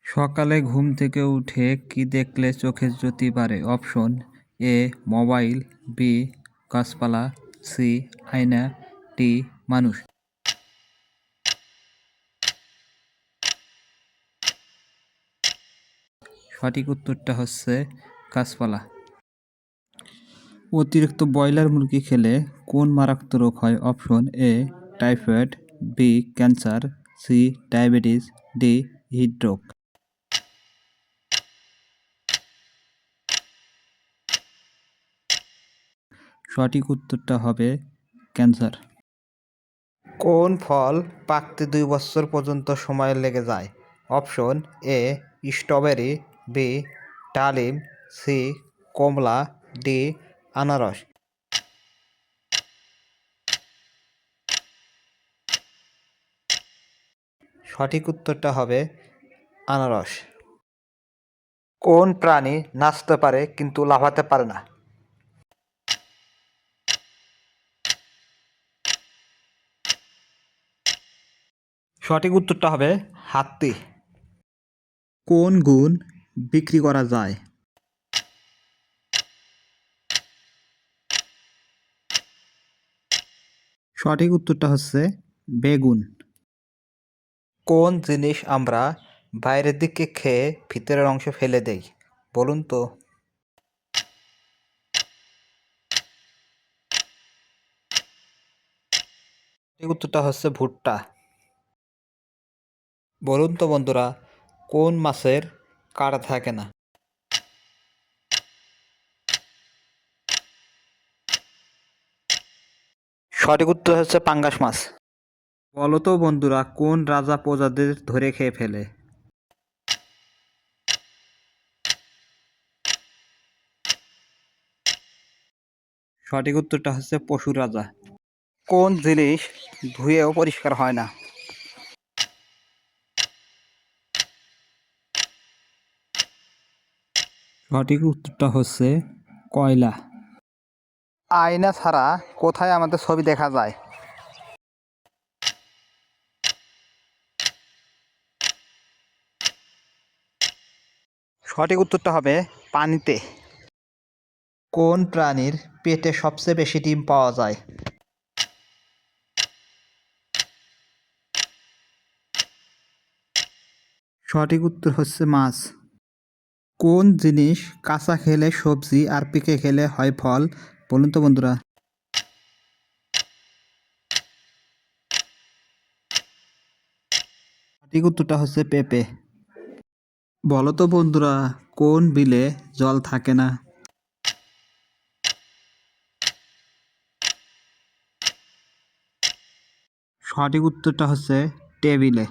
সকালে ঘুম থেকে উঠে কি দেখলে চোখের জ্যোতি বাড়ে? অপশন এ মোবাইল, বি গাছপালা, সি আয়না, ডি মানুষ। সঠিক উত্তরটা হচ্ছে গাছপালা। অতিরিক্ত ব্রয়লার মুরগি খেলে কোন মারাত্মক রোগ হয়? Option A typhoid, B cancer, C diabetes, D হৃদরোগ। সঠিক উত্তরটা হবে ক্যান্সার। কোন ফল পাকতে 2 বছর পর্যন্ত সময় লেগে যায়? অপশন এ স্ট্রবেরি, বি ডালিম, সি কমলা, ডি আনারস। সঠিক উত্তরটা হবে আনারস। কোন প্রাণী নাচতে পারে কিন্তু লাফাতে পারে না? সঠিক উত্তরটা হবে হাতি। কোন গুণ বিক্রি করা যায়? সঠিক উত্তরটা হচ্ছে বেগুন। কোন জিনিস আমরা বাইরের দিকে খেয়ে ভিতরের অংশ ফেলে দেই? বলুন তো। সঠিক উত্তরটা হচ্ছে ভুট্টা। বলুন তো বন্ধুরা, কোন মাছের কাঁটা থাকে না? সঠিক উত্তর হচ্ছে পাঙ্গাস মাছ। বলো তো বন্ধুরা, কোন রাজা প্রজাদের ধরে খেয়ে ফেলে? সঠিক উত্তরটা হচ্ছে পশু রাজা। কোন জিনিস ধুয়েও পরিষ্কার হয় না? সঠিক উত্তরটা হচ্ছে কয়লা। আয়না ছাড়া কোথায় আমাদের ছবি দেখা যায়? সঠিক উত্তরটা হবে পানিতে। কোন প্রাণীর পেটে সবচেয়ে বেশি ডিম পাওয়া যায়? সঠিক উত্তর হচ্ছে মাছ। কোন জিনিস কাঁচা খেলে সবজি আর পেকে খেলে হয় ফল? বলুন তো বন্ধুরা। সঠিক উত্তরটা হচ্ছে পেঁপে। বলো তো বন্ধুরা, কোন বিলে জল থাকে না? সঠিক উত্তরটা হচ্ছে টেবিলে।